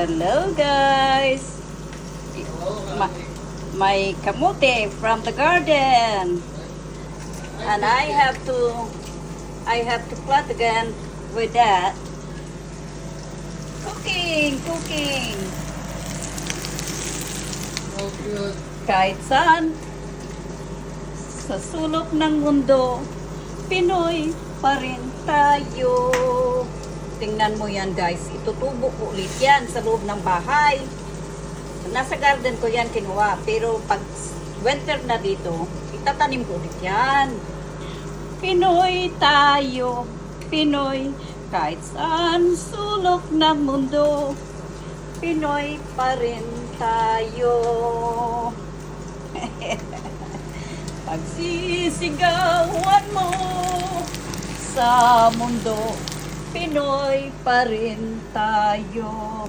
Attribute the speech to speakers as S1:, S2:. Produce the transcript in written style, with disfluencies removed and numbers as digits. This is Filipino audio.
S1: Hello guys! Ma- my kamote from the garden. And I have to plant again with that. Cooking.
S2: Oh, good.
S1: Kahit saan, sa sulok ng mundo, Pinoy pa rin tayo. Tingnan mo yan guys, itutubo ko ulit yan sa loob ng bahay. Nasa garden ko yan kinuha, pero pag winter na dito, itatanim ko ulit yan. Pinoy tayo, Pinoy, kahit saan sulok ng mundo, Pinoy pa rin tayo. Pagsisigawan mo sa mundo, Pinoy pa rin tayo.